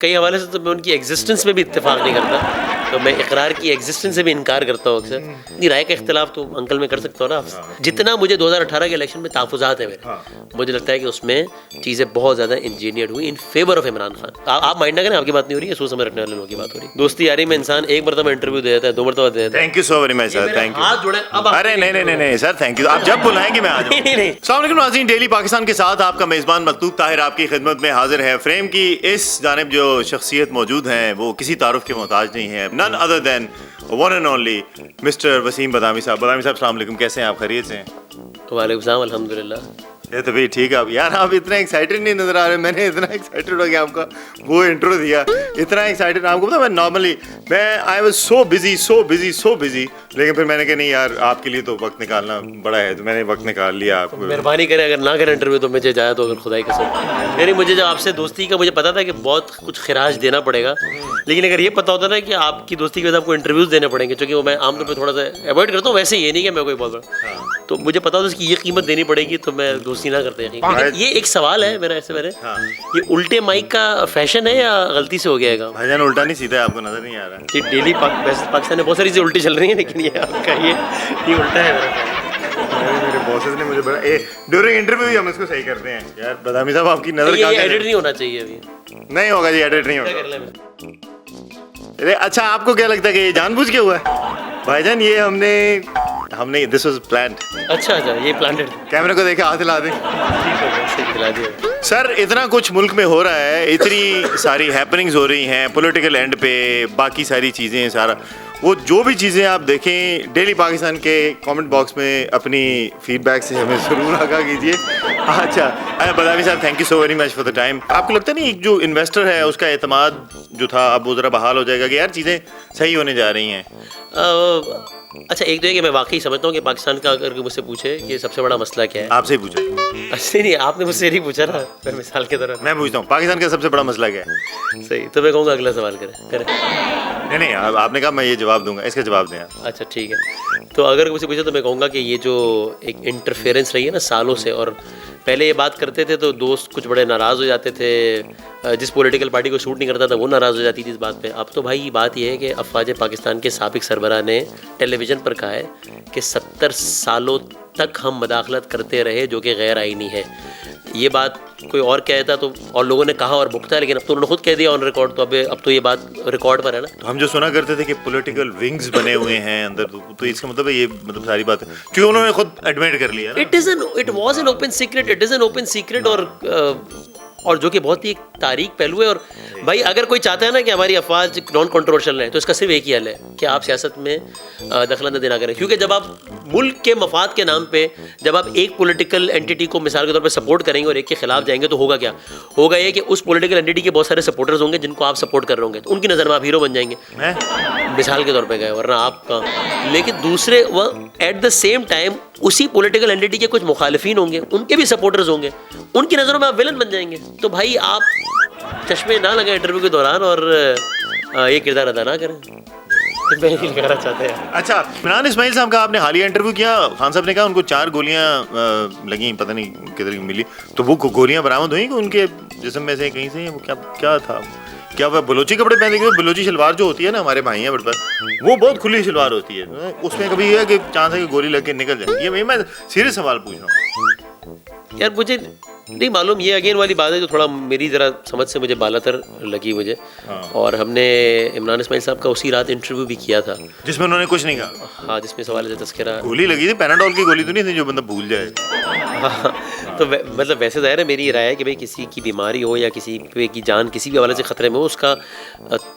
کئی حوالے سے تو میں ان کی ایگزسٹنس میں بھی اتفاق نہیں کرتا, تو میں اقرار کی ایگزسٹنس سے بھی انکار کرتا ہوں اکثر. نہیں, رائے کا اختلاف تو انکل میں کر سکتا ہوں نا. جتنا مجھے 2018 کے الیکشن میں تحفظات ہیں میرے, مجھے لگتا ہے کہ اس میں چیزیں بہت زیادہ انجینئرڈ ہوئی in favour of Imran Khan. آپ مائنڈ نہ کریں, آپ کی بات نہیں ہو رہی ہے, سوچ سمجھ رکھنے والے لوگوں کی بات ہو رہی ہے. دوستی یاری میں انسان ایک مرتبہ انٹرویو دے دیتا ہے, 2 مرتبہ دے دیتا ہے. Thank you so very much sir, thank you. ہاتھ جوڑے اب. ارے نہیں سر, تھینک یو. آپ جب بلائیں گے میں آ جاؤں. السلام علیکم ناظرین, ڈیلی پاکستان کے ساتھ آپ کا میزبان مکتوب طاہر آپ کی خدمت میں حاضر ہے. فریم کی اس جانب جو شخصیت موجود ہیں وہ کسی تعارف کے محتاج نہیں ہے, none other than one and only mister Waseem Badami sahib. Badami صاحب السلام علیکم, کیسے ہیں آپ, خیریت سے ہیں؟ وعلیکم السلام, الحمدللہ. یہ تو بھی ٹھیک ہے. آپ یار آپ اتنا ایکسائٹیڈ نہیں نظر آ رہے. میں نے اتنا ایکسائٹیڈ ہو گیا آپ کا وہ انٹرو دیا, اتنا ایکسائٹیڈ. آپ کو پتا میں normally I was so busy, لیکن پھر میں نے کہا نہیں یار آپ کے لیے تو وقت نکالنا بڑا ہے, تو میں نے وقت نکال لیا. آپ مہربانی کریں, اگر نہ کریں انٹرویو تو مجھے جایا تو اگر خدا کی قسم. یعنی مجھے جب آپ سے دوستی کا مجھے پتا تھا کہ بہت کچھ خراج دینا پڑے گا, لیکن اگر یہ پتا ہوتا نا کہ آپ کی دوستی کی وجہ سے آپ کو انٹرویوز دینے پڑیں گے, چونکہ وہ میں عام طور پہ تھوڑا سا اوائڈ کرتا ہوں, ویسے یہ نہیں کہ میں کوئی بہت بڑا, تو مجھے پتا ہوتا اس کی یہ قیمت دینی پڑے گی تو میں دوستی نہ کرتا. یہ ایک سوال ہے میرا ایسے میرے, یہ الٹے مائک کا فیشن ہے یا غلطی سے ہو گیا گا؟ بھائی جان الٹا نہیں سیدھا, آپ کو نظر نہیں آ رہا کہ ڈیلی پاکستان میں بہت ساری چیزیں الٹی چل رہی ہیں, لیکن یہ آپ کا یہ الٹا ہے میرا. میرے باسز نے مجھے بڑا ڈیورنگ انٹرویو ہی ہم اس کو صحیح کرتے ہیں. یار بدامی صاحب آپ کی نظر یہ ایڈٹ نہیں ہونا چاہیے ابھی. نہیں ہوگا جی, ایڈٹ نہیں ہوگا. اچھا آپ کو کیا لگتا ہے کہ یہ جان بوجھ کے ہوا ہے؟ بھائی جان یہ ہم نے دس واز پلانڈ. اچھا یہ پلانڈڈ. کیمرے کو دیکھا, ہاتھ ہلا دیں. سر اتنا کچھ ملک میں ہو رہا ہے, اتنی ساری ہیپننگز ہو رہی ہیں پولیٹیکل اینڈ پہ, باقی ساری چیزیں, سارا وہ جو بھی چیزیں آپ دیکھیں ڈیلی پاکستان کے کامنٹ باکس میں اپنی فیڈ بیک سے ہمیں ضرور آگاہ کیجیے. اچھا بدامی صاحب thank you so very much for the time. آپ کو لگتا نہیں جو انویسٹر ہے اس کا اعتماد جو تھا اب وہ ذرا بحال ہو جائے گا کہ یار چیزیں صحیح ہونے جا رہی ہیں؟ اچھا ایک تو یہ کہ میں واقعی سمجھتا ہوں کہ پاکستان کا اگر مجھ سے پوچھے کہ سب سے بڑا مسئلہ کیا ہے, آپ سے ہی پوچھے. اچھا نہیں, آپ نے مجھ سے نہیں پوچھا نا, میں مثال کے طرح میں پوچھتا ہوں پاکستان کا سب سے بڑا مسئلہ کیا ہے. صحیح, تو میں کہوں گا اگلا سوال کریں. نہیں آپ نے کہا میں یہ جواب دوں گا, اس کا جواب دیں. اچھا ٹھیک ہے, تو اگر مجھ سے پوچھے تو میں کہوں گا کہ یہ جو ایک انٹرفیئرنس رہی ہے نا سالوں سے, اور پہلے یہ بات کرتے تھے تو دوست کچھ بڑے ناراض ہو جاتے تھے, جس پولیٹیکل پارٹی کو سوٹ نہیں کرتا تھا وہ ناراض ہو جاتی تھی اس بات پہ. اب تو بھائی بات یہ ہے کہ افواج پاکستان کے سابق سربراہ نے ٹیلی ویژن پر کہا ہے کہ 70 سالوں تک ہم مداخلت کرتے رہے جو کہ غیر آئینی ہے. یہ بات کوئی اور کہتا تو اور لوگوں نے کہا اور بکتا ہے, لیکن اب تو انہوں نے خود کہہ دیا آن ریکارڈ, تو اب تو یہ بات ریکارڈ پر ہے نا. تو ہم جو سنا کرتے تھے کہ پولیٹیکل ونگز بنے ہوئے ہیں اندر, تو اس کا مطلب ہے یہ مطلب ساری بات ہے کیونکہ انہوں نے خود ایڈمٹ کر لیا. It was an open secret, اور جو کہ بہت ہی ایک تاریخ پہلو ہے. اور بھائی اگر کوئی چاہتا ہے نا کہ ہماری افواج نان کنٹروورشل رہیں تو اس کا صرف ایک ہی حل ہے کہ آپ سیاست میں دخل اندازی نہ کریں, کیونکہ جب آپ ملک کے مفاد کے نام پہ جب آپ ایک پولیٹیکل اینٹی کو مثال کے طور پہ سپورٹ کریں گے اور ایک کے خلاف جائیں گے تو ہوگا کیا, ہوگا یہ کہ اس پولیٹیکل اینٹی کے بہت سارے سپورٹرز ہوں گے جن کو آپ سپورٹ کر رہے ہوں گے, تو ان کی نظر میں آپ ہیرو بن جائیں گے مثال کے طور پہ گئے, ورنہ آپ کا. لیکن دوسرے وہ ایٹ دا سیم ٹائم اسی پولیٹیکل اینٹی کے کچھ مخالفین ہوں گے, ان کے بھی سپورٹرز ہوں گے, ان کی نظروں میں آپ ویلن بن جائیں گے. تو بھائی آپ چشمے نہ لگائیں انٹرویو کے دوران اور یہ کردار ادا نہ کریں. اچھا عمران اسماعیل صاحب کا آپ نے حالیہ انٹرویو کیا, خان صاحب نے کہا ان کو 4 گولیاں لگیں, پتہ نہیں کدھر کی ملی, تو وہ گولیاں برآمد ہوئیں کہ ان کے جسم میں سے کہیں سے, وہ کیا تھا, کیا وہ بلوچی کپڑے پہنے کے, بلوچی شلوار جو ہوتی ہے نا ہمارے بھائی ہیں بڑے پر, وہ بہت کھلی شلوار ہوتی ہے, اس میں کبھی یہ ہے کہ چانس ہے کہ گولی لگ کے نکل جائے. یہ میں سیریس سوال پوچھ رہا ہوں. یار مجھے نہیں معلوم, یہ اگین والی بات ہے جو تھوڑا میری ذرا سمجھ سے مجھے بالا تر لگی مجھے. اور ہم نے عمران اسماعیل صاحب کا اسی رات انٹرویو بھی کیا تھا جس میں انہوں نے کچھ نہیں کہا. ہاں, جس میں سوال سے تذکرہ گولی لگی تھی, پیناڈول کی گولی تو نہیں تھی جو بندہ بھول جائے. تو مطلب ویسے ظاہر ہے میری یہ رائے ہے کہ بھائی کسی کی بیماری ہو یا کسی کی جان کسی بھی حوالے سے خطرے میں ہو, اس کا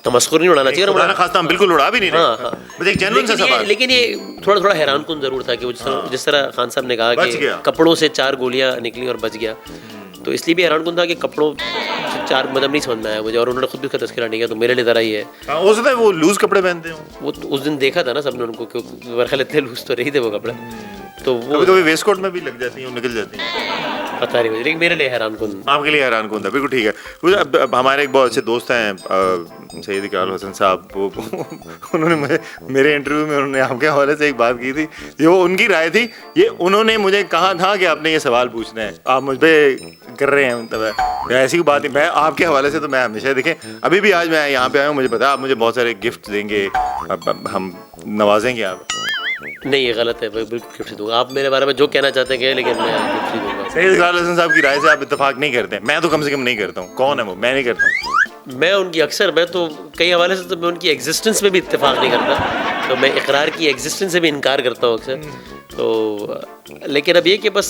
تمسخر نہیں اڑانا چاہیے. اور خاص ہم بالکل اڑا بھی نہیں رہے, لیکن یہ تھوڑا حیران کن ضرور تھا کہ وہ جس طرح خان صاحب نے کہا کہ کپڑوں سے 4 گولیاں نکلی اور بچ گیا, تو اس لیے بھی حیران کن تھا کہ کپڑوں سے 4 مطلب نہیں سمجھ میں آیا مجھے, اور انہوں نے خود بھی اس کا تذکرہ نہیں کیا, تو میرے لیے ذرا ہی ہے. ہو سکتا ہے وہ لوز کپڑے پہنتے ہوں, وہ اس دن دیکھا تھا نا سب نے ان کو, میرے خیال اتنے لوز تو رہی تھے وہ کپڑے, تو وہ کبھی ویسٹ کوٹ میں بھی لگ جاتی ہیں, نکل جاتی ہیں. پتہ نہیں مجھے، لیکن میرے لیے حیران کن. آپ کے لیے حیران کن تھا، بالکل ٹھیک ہے. ہمارے ایک بہت اچھے دوست ہیں سید اقرار حسن صاحب، وہ انہوں نے مجھے میرے انٹرویو میں انہوں نے آپ کے حوالے سے ایک بات کی تھی، جو ان کی رائے تھی. یہ انہوں نے مجھے کہا تھا کہ آپ نے یہ سوال پوچھنا ہے، آپ مجھ پہ کر رہے ہیں. مطلب ایسی کوئی بات نہیں، میں آپ کے حوالے سے تو میں ہمیشہ دیکھیں ابھی بھی آج میں یہاں پہ آیا ہوں، مجھے پتا آپ مجھے بہت سارے گفٹ دیں گے، ہم نوازیں گے. آپ نہیں یہ غلط ہے، میں بالکل گفٹ دوں گا. آپ میرے بارے میں جو کہنا چاہتے ہیں لیکن میں گفٹ دوں گا. سید اقرار حسن صاحب کی رائے سے آپ اتفاق نہیں کرتے ہیں؟ میں تو کم سے کم نہیں کرتا ہوں. کون ہے وہ؟ میں نہیں کرتا ہوں. میں ان کی اکثر، میں تو کئی حوالے سے تو میں ان کی ایگزسٹنس میں بھی اتفاق نہیں کرتا، تو میں اقرار کی ایگزسٹنس سے بھی انکار کرتا ہوں اکثر. تو لیکن اب یہ کہ بس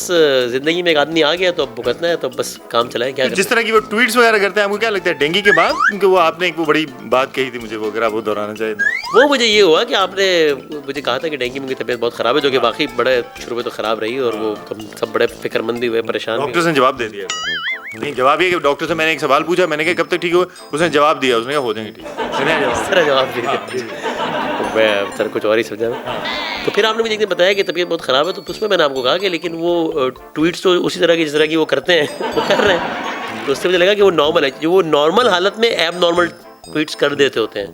زندگی میں ایک آدمی آ گیا تو اب بھگتنا ہے، تو بس کام چلائیں. کیا جس طرح کی وہ ٹویٹس وغیرہ کرتے ہیں، آپ کو کیا لگتا ہے ڈینگی کے بعد؟ کیونکہ وہ آپ نے ایک وہ بڑی بات کہی تھی مجھے، وہ اگر آپ وہ دہرانا چاہیں تو. وہ مجھے یہ ہوا کہ آپ نے مجھے کہا تھا کہ ڈینگی میں کی طبیعت بہت خراب ہے، جو کہ واقعی بڑے شروع میں تو خراب رہی، اور وہ سب بڑے فکر مند بھی ہوئے، پریشان. ڈاکٹر نے جواب دے دیا. نہیں جواب یہ کہ ڈاکٹر سے میں نے ایک سوال پوچھا، میں نے کہا کب تک ٹھیک ہو، اس نے جواب دیا، اس نے کہا ہو جائیں گے ٹھیک. اس طرح جواب دے دیا، میں سر کچھ اور ہی سمجھا. تو پھر آپ نے مجھے ایک دن بتایا کہ طبیعت بہت خراب ہے، تو اس میں نے آپ کو کہا کہ لیکن وہ ٹویٹس تو اسی طرح کی جس طرح کی وہ کرتے ہیں وہ کر رہے ہیں. تو اس سے مجھے لگا کہ وہ نارمل ہے، جو وہ نارمل حالت میں ایب نارمل ٹویٹس کر دیتے ہوتے ہیں،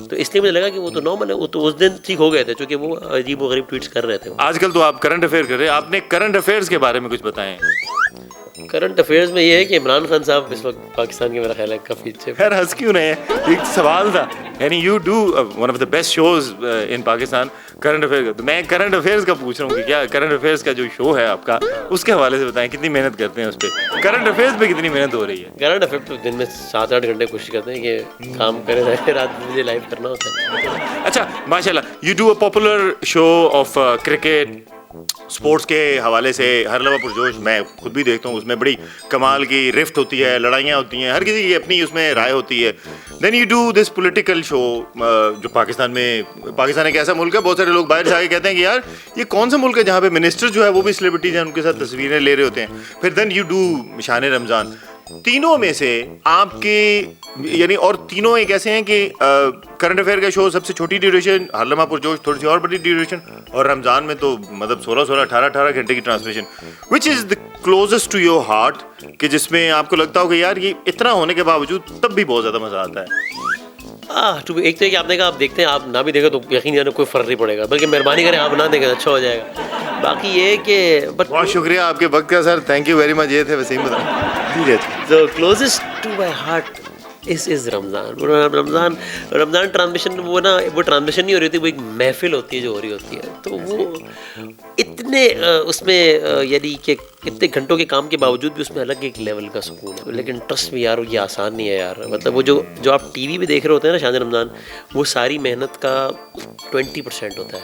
تو اس لیے مجھے لگا کہ وہ تو نارمل ہے. وہ تو اس دن ٹھیک ہو گئے تھے چونکہ وہ عجیب و غریب ٹویٹس کر رہے تھے. آج کل تو آپ کرنٹ افیئر کر رہے ہیں، آپ نے کرنٹ افیئرس کے بارے میں کچھ بتائیں. کرنٹ افیئرز میں یہ ہے کہ عمران خان صاحب اس وقت پاکستان کے میرا خیال ہے کافی اچھے. خیر ہنس کیوں رہے ہیں؟ ایک سوال تھا، یعنی you do one of the best shows in Pakistan current affair. تو میں کرنٹ افیئرس کا پوچھ رہا ہوں کہ کیا کرنٹ افیئرس کا جو شو ہے آپ کا، اس کے حوالے سے بتائیں کتنی محنت کرتے ہیں اس پہ، کرنٹ افیئرس پہ کتنی محنت ہو رہی ہے؟ کرنٹ افیئر تو دن میں 7-8 گھنٹے کوشش کرتے ہیں کہ کام کرے رہے، رات مجھے لائیو کرنا ہوتا ہے. اچھا ماشاء اللہ، you do a popular show of cricket, sports کے حوالے سے ہر لمحہ پرجوش. میں خود بھی دیکھتا ہوں، اس میں بڑی کمال کی رفت ہوتی ہے، لڑائیاں ہوتی ہیں، ہر کسی کی اپنی اس میں رائے ہوتی ہے. Then you do this political show جو پاکستان ایک ایسا ملک ہے، بہت سارے لوگ باہر سے آ کے کہتے ہیں کہ یار یہ کون سا ملک ہے جہاں پہ منسٹر جو ہے وہ بھی سیلیبریٹیز ہیں، ان کے ساتھ تصویریں لے رہے ہوتے ہیں. پھر دین یو ڈو شان رمضان. تینوں میں سے آپ کے یعنی، اور تینوں ایک ایسے ہیں کہ کرنٹ افیئر کا شو سب سے چھوٹی ڈیوریشن، ہر لمحہ پرجوش تھوڑی سی اور بڑی ڈیوریشن، اور رمضان میں تو مطلب 16-18 گھنٹے کی transmission. Which is the closest to your heart, کہ جس میں آپ کو لگتا ہو کہ یار یہ اتنا ہونے کے باوجود تب بھی بہت زیادہ مزہ آتا ہے؟ ایک تو یہ کہ آپ نے کہا آپ دیکھتے ہیں، آپ نہ بھی دیکھیں تو یقیناً کوئی فرق نہیں پڑے گا، بلکہ مہربانی کریں آپ نہ دیکھیں اچھا ہو جائے گا. باقی یہ کہ بہت شکریہ آپ کے وقت کا sir, thank you very much. یہ تھے Waseem Badami. The closest to my heart is Ramzan transmission. وہ ٹرانسمیشن نہیں ہو رہی ہوتی، وہ ایک محفل ہوتی ہے جو ہو رہی ہوتی ہے. تو وہ اتنے اس میں یعنی کہ اتنے گھنٹوں کے کام کے باوجود بھی اس میں الگ ایک لیول کا سکون ہے. لیکن ٹرسٹ بھی یار یہ آسان نہیں ہے یار. مطلب وہ جو آپ ٹی وی پہ دیکھ رہے ہوتے ہیں نا شان رمضان، وہ ساری محنت کا 20% ہوتا ہے،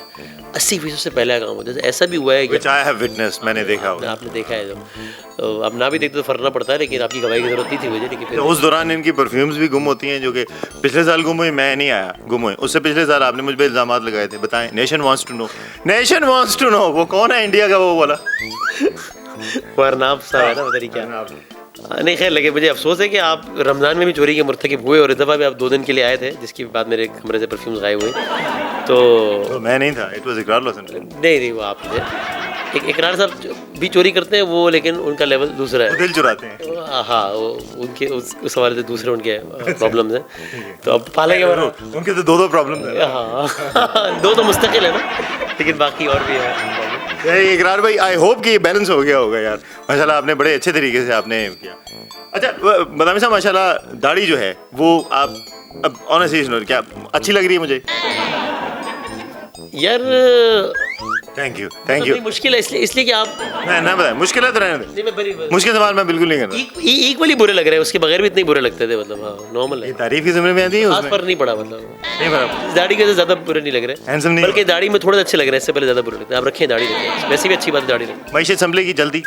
80% سے پہلے کام ہوتا ہے. ایسا بھی ہوا ہے کہ میں نے دیکھا، آپ نے دیکھا ہے، جو اب نہ بھی دیکھتے تو فرنا پڑتا ہے، لیکن آپ کی گواہی کی ضرورت نہیں تھی مجھے. لیکن اس دوران ان کی پرفیومز بھی گم ہوتی ہیں، جو کہ پچھلے سال گم ہوئی، میں نہیں آیا، گم ہوئی. اس سے پچھلے سال آپ نے مجھ پہ الزامات لگائے تھے. بتائیں. نیشن وانٹس ٹو نو وہ کون ہے انڈیا کا؟ وہ والا ورناب صاحب ہے نا، پتہ نہیں کیا. نہیں خیر، لگے مجھے افسوس ہے کہ آپ رمضان میں بھی چوری کے مرتکب ہوئے، اور اس دفعہ بھی آپ 2 دن کے لیے آئے تھے، جس کی بعد میرے کمرے سے پرفیومز غائب ہوئے. تو میں نہیں تھا، اٹ واز اقرار حسن. نہیں وہ آپ تھے. اقرار صاحب بھی چوری کرتے ہیں وہ، لیکن ان کا لیول دوسرا ہے. دل چراتے ہیں. ہاں وہ ان کے اس حوالے سے دوسرے ان کے پرابلمز ہیں. تو اب پالے کے ان کے تو 2 پرابلم ہیں. ہاں 2 تو مستقل ہے نا، لیکن باقی اور بھی ہے. اقرار بھائی، آئی ہوپ کہ یہ بیلنس ہو گیا ہوگا یار. ماشاء اللہ آپ نے بڑے اچھے طریقے سے آپ نے کیا. اچھا بدامی صاحب، ماشاء اللہ داڑھی جو ہے وہ آپ اب آنیسٹلی کیا اچھی لگ رہی ہے مجھے یار؟ Thank you. مشکل ہے اس لیے کہ آپ نہ بتائیں، مشکل ہے تو رہنے دیں. مشکل سوال میں بالکل نہیں کرتا. ایکولی برے لگ رہے ہیں، اس کے بغیر بھی اتنے برے لگتے تھے. مطلب ہاں نارمل ہے، تعریف کی زمین میں آتی ہے، خاص فرق نہیں پڑا. مطلب نہیں پڑا. داڑھی کے زیادہ برے نہیں لگ رہے، بلکہ داڑھی میں تھوڑے اچھے لگ رہے ہیں، اس سے پہلے زیادہ برے لگتے ہیں. آپ رکھیں داڑھی رکھیں، ویسے بھی اچھی بات ہے داڑھی رکھیں. معیشت سنبھلے گی جلدی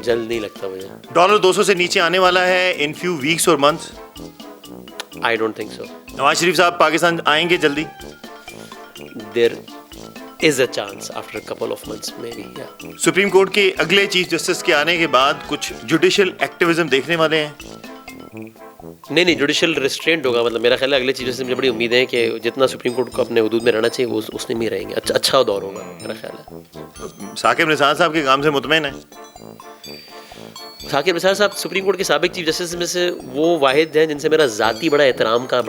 نہیں لگتا مجھے. $200 سے نیچے آنے والا ہے ان فیو ویکس اور months. I don't think so. Nawaz Sharif sahib Pakistan آئیں گے جلدی؟ There is a chance after a couple of months maybe. Yeah. Supreme court کے اگلے چیف جسٹس کے آنے کے بعد کچھ جوڈیشل ایکٹیویزم دیکھنے والے ہیں؟ نہیں جوڈیشل ریسٹرینٹ ہوگا. مطلب میرا خیال ہے اگلے چیف جسٹس سے مجھے بڑی امید ہے کہ جتنا سپریم کورٹ کو اپنے حدود میں رہنا چاہیے وہ اس میں بھی رہیں گے. اچھا دور ہوگا میرا خیال ہے. ثاقب نثار صاحب کے کام سے مطمئن ہے؟ ثاقب نثار صاحب سپریم کورٹ کے سابق چیف جسٹس میں سے وہ واحد ہیں جن سے میرا ذاتی بڑا احترام کا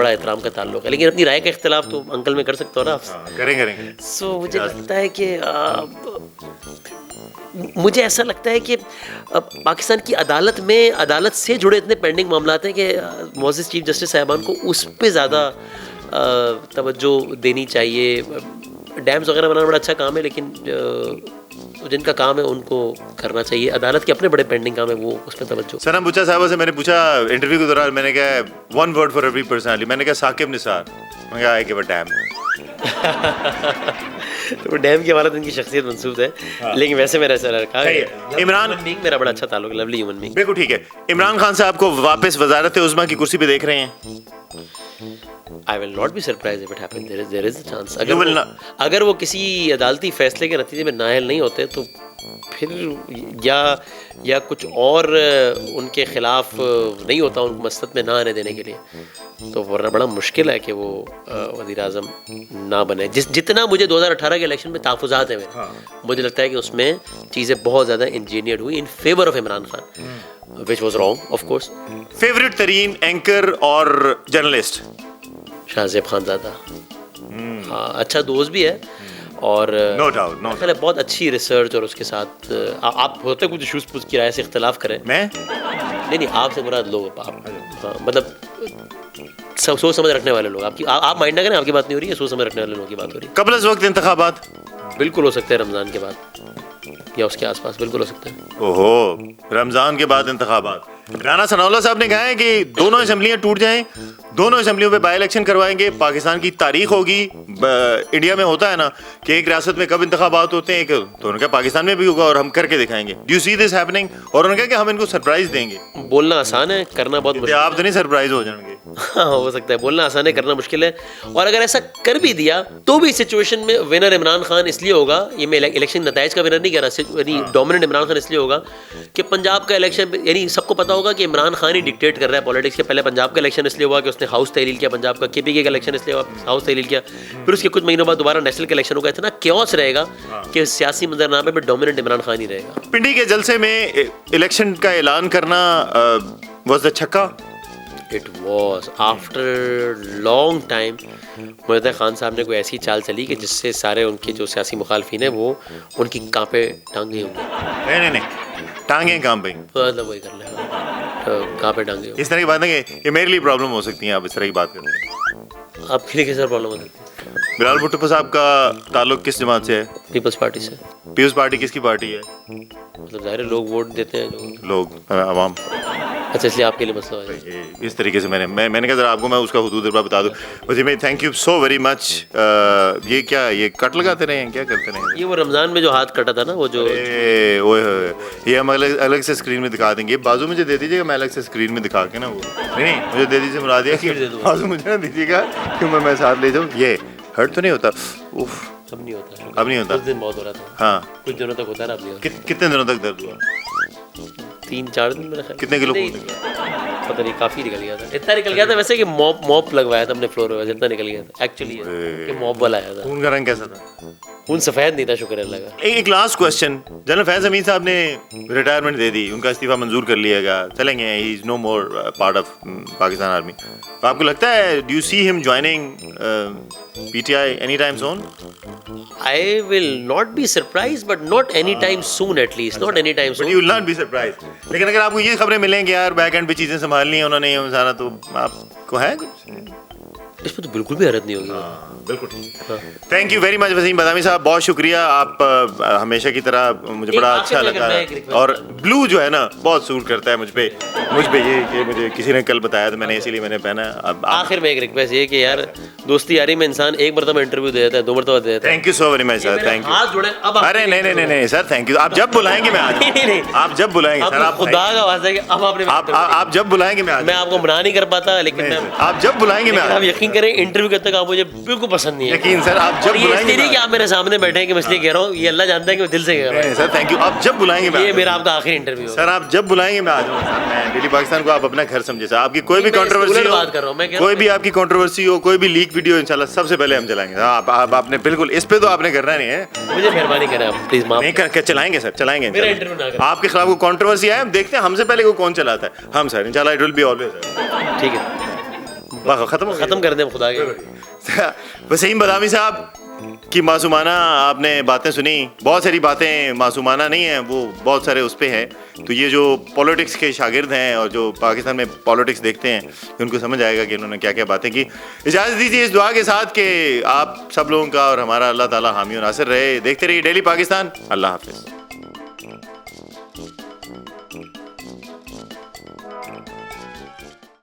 تعلق ہے, لیکن اپنی رائے کا اختلاف تو انکل میں کر سکتا ہوں نا آپ. کریں. سو مجھے لگتا ہے کہ مجھے ایسا لگتا ہے کہ پاکستان کی عدالت سے جڑے اتنے پینڈنگ معاملات ہیں کہ معزز چیف جسٹس صاحبان کو اس پہ زیادہ توجہ دینی چاہیے. ڈیمز وغیرہ بنانا بڑا اچھا کام ہے, لیکن جن کا کام ہے ان کو کرنا چاہیے. عدالت کے اپنے بڑے پینڈنگ کام ہے, وہ اس پہ توجہ. سنم بچا صاحبہ سے میں نے پوچھا انٹرویو کے دوران, میں نے کہا one word for every personality, میں نے کہا ثاقب نثار, میں نے کہا آئی گیو اے ڈیم. تو ڈیم کی حوالت ان کی شخصیت منسوب ہے, لیکن ویسے میرا ایسا لڑکا عمران میرا بڑا اچھا تعلق, لولی ہیومن بینگ. بالکل ٹھیک ہے. عمران خان صاحب کو واپس وزارت عظمیٰ کی کرسی پہ دیکھ رہے ہیں. I will not be surprised if it happens. There is a chance. اگر وہ کسی عدالتی فیصلے کے نتیجے میں نااہل نہیں ہوتے تو پھر یا کچھ اور ان کے خلاف نہیں ہوتا ان کو مسجد میں نہ آنے دینے کے لیے, تو ورنہ بڑا مشکل ہے کہ وہ وزیر اعظم نہ بنے. جتنا مجھے 2018 کے الیکشن میں تحفظات ہیں میرے, مجھے لگتا ہے کہ اس میں چیزیں بہت زیادہ انجینئرڈ ہوئی in favour of Imran Khan, which was wrong of course. Favourite ترین اینکر اور جرنلسٹ شاہ زیب خان زادہ. ہاں اچھا دوست بھی ہے اور بہت اچھی ریسرچ, اور اس کے ساتھ آپ ہوتے کچھ ایشوز پوچھ کی رائے سے اختلاف کریں. میں نہیں آپ سے مراد لوگ آپ مطلب سوچ سمجھ رکھنے والے لوگ, آپ مائنڈ نہ کریں, آپ کی بات نہیں ہو رہی ہے, سوچ سمجھ رکھنے والے لوگوں کی بات ہو رہی ہے. قبل از وقت انتخابات بالکل ہو سکتے ہیں, رمضان کے بعد یا اس کے آس پاس بالکل ہو سکتے ہیں. اوہو, رمضان کے بعد انتخابات. رانا ثناء اللہ صاحب نے کہا ہے کہ دونوں اسمبلیاں ٹوٹ جائیں, دونوں اسمبلیوں پہ بائی الیکشن کروائیں گے, پاکستان کی تاریخ ہوگی. انڈیا میں ہوتا ہے نا کہ ایک ریاست میں کب انتخابات ہوتے ہیں, تو انہوں نے کہا پاکستان میں بھی ہوگا اور ہم کر کے دکھائیں گے. Do you see this happening? اور انہوں نے کہا کہ ہم ان کو سرپرائز دیں گے. بولنا آسان ہے, کرنا بہت مشکل. آپ تو نہیں سرپرائز ہو جائیں گے. ہاں ہو سکتا ہے, بولنا آسان ہے, کرنا مشکل ہے. اور اگر ایسا کر بھی دیا تو بھی سچویشن میں ونر عمران خان اس لیے ہوگا, یہ میں الیکشن نتائج کا ونر نہیں کہہ رہا, یعنی ڈومیننٹ عمران خان اس لیے ہوگا کہ پنجاب کا الیکشن, یعنی سب کو پتا ہوگا کہ عمران خان ہی ڈکٹیٹ کر رہا ہے پالیٹکس کے. پہلے پنجاب کا الیکشن اس لیے ہوا کہ اس نے ہاؤس تحلیل کیا پنجاب کا, کے پی کے کا الیکشن اس لیے ہاؤس تحلیل کیا, پھر اس کے کچھ مہینوں بعد دوبارہ نیشنل کا الیکشن ہوگا. اتنا کیوس رہے گا کہ سیاسی منظرنامے پہ ڈومیننٹ عمران خان ہی رہے گا. پنڈی کے جلسے میں الیکشن کا اعلان کرنا واز دا چھکا. It was after long time. مجھے خان صاحب نے کوئی ایسی چال چلی کہ جس سے سارے ان کے جو سیاسی مخالفین ہیں وہ ان کی کانپے ٹانگیں ہوں گی. نہیں ٹانگیں کانپیں, مطلب وہی کر لیں, کانپے ٹانگیں. اس طرح کی بات ہے کہ یہ میرے لیے پرابلم ہو سکتی ہیں, آپ اس طرح کی بات کرتے ہیں. آپ کے لیے کس طرح پرابلم ہو سکتی ہے؟ بلال بھٹو صاحب کا تعلق کس جماعت سے ہے؟ پیپلز پارٹی سے. پیپلز پارٹی کس کی پارٹی ہے؟ مطلب ظاہر ہے لوگ ووٹ دیتے ہیں, لوگ عوام. اچھا اس لیے آپ کے لیے مسئلہ ہے. اس طریقے سے میں نے کہا ذرا آپ کو میں اس کا حدود بتا دوں. وسیم بھائی thank you so very much. یہ کیا یہ کٹ لگاتے رہے ہیں, کیا کرتے رہے ہیں؟ یہ وہ رمضان میں جو ہاتھ کٹا تھا نا, وہ جو یہ ہم الگ سے اسکرین میں دکھا دیں گے. بازو مجھے دے دیجیے گا, میں الگ سے اسکرین میں دکھا کے نا, وہ نہیں مجھے دے دیجیے, مراد ہے کہ بازو مجھے نہ دیجیے گا کہ میں ساتھ لے جاؤں. یہ ہرٹ تو نہیں ہوتا؟ اب نہیں ہوتا, اب نہیں ہوتا. کچھ دن بہت ہو رہا تھا. ہاں کچھ دنوں تک ہوتا رہا. اب نہیں. کتنے دنوں تک درد ہوا؟ 3-4 دن میرا خیال. کتنے کلو پتہ نہیں, کافی نکل گیا تھا. اتنا نکل گیا تھا ویسے کہ موپ لگوایا تھا ہم نے فلور پہ, اتنا نکل گیا تھا ایکچولی کہ موپ والا آیا تھا. خون کا رنگ کیسا تھا؟ خون سفید نہیں تھا, شکر اللہ کا. ایک لاسٹ کوسچن. جنرل فیض امین صاحب نے ریٹائرمنٹ دے دی, ان کا استعفیٰ منظور کر لیا گیا, چلیں گے, ہی از نو مور پارٹ آف پاکستان آرمی. آپ کو لگتا ہے ڈو یو سی ہم joining P T I any time soon? I will not be surprised, but not any time soon at least. Not any time soon. But you will not be surprised. لیکن اگر آپ کو یہ خبریں ملیں کہ یار بیک اینڈ پہ چیزیں سنبھالنی ہیں انہوں نے یہ سارا, تو آپ کو ہے کچھ اس پہ تو بالکل بھی حیرت نہیں ہوگی. بالکل. Thank you very much Wasim Badami صاحب, بہت شکریہ. آپ ہمیشہ کی طرح مجھے بڑا اچھا لگا, اور بلو جو ہے نا بہت سوٹ کرتا ہے مجھ پہ یہ کہ مجھے کسی نے کل بتایا تو میں نے اسی لیے میں نے پہنا. اب آخر میں ایک ریکویسٹ یہ کہ یار دوستی یاری میں انسان ایک مرتبہ انٹرویو دے دیتا ہے, 2 مرتبہ دے دیتا ہے. Thank you so very much sir, thank you. ارے نہیں سر, تھینک یو. آپ جب بلائیں گے میں آ جاؤں. آپ جب بلائیں گے سر, آپ خدا کا واسطہ ہے کہ اب آپ جب بلائیں گے میں آپ کو منع نہیں کر پاتا, لیکن آپ جب بلائیں گے میں آپ یقین کریں انٹرویو کے تک آپ مجھے بالکل پسند نہیں ہے. یقین سر, آپ جب بلائیں گے. نہیں کہ آپ میرے سامنے بیٹھے ہیں کہ میں اس لیے کہہ رہا ہوں, یہ اللہ جانتا ہے کہ میں دل سے کہہ رہا ہوں. سر تھینک یو, آپ جب بلائیں گے. یہ میرا آپ کا آخری انٹرویو ہے سر, آپ جب بلائیں گے میں آ جاؤں گا. میں ڈیلی پاکستان کو آپ اپنا گھر سمجھے سر. آپ کی کوئی بھی کنٹروورسی ہو, کوئی بھی آپ کی کنٹروورسی ہو, کوئی بھی لیک ویڈیو انشاءاللہ سب سے پہلے ہم چلائیں گے. آپ نے بالکل اس پہ تو آپ نے کرنا نہیں ہے. مجھے مہربانی کریں آپ پلیز, معاف نہیں کر کے چلائیں گے سر, چلائیں گے. میرا انٹرویو نہ کریں. آپ کے خلاف کوئی کنٹروورسی آئے, ہم دیکھتے ہیں ہم سے پہلے کو کون چلاتا ہے. ہم سر انشاءاللہ اٹ ول بی آلویز. ٹھیک ہے, ختم کر دیں خدا کے. وسیم بدامی صاحب کی معصومانہ آپ نے باتیں سنی. بہت ساری باتیں معصومانہ نہیں ہیں, وہ بہت سارے اس پہ ہیں. تو یہ جو پولیٹکس کے شاگرد ہیں اور جو پاکستان میں پولیٹکس دیکھتے ہیں, ان کو سمجھ آئے گا کہ انہوں نے کیا کیا باتیں کی. اجازت دیجیے اس دعا کے ساتھ کہ آپ سب لوگوں کا اور ہمارا اللہ تعالیٰ حامی و ناصر رہے. دیکھتے رہیے ڈیلی پاکستان. اللہ حافظ.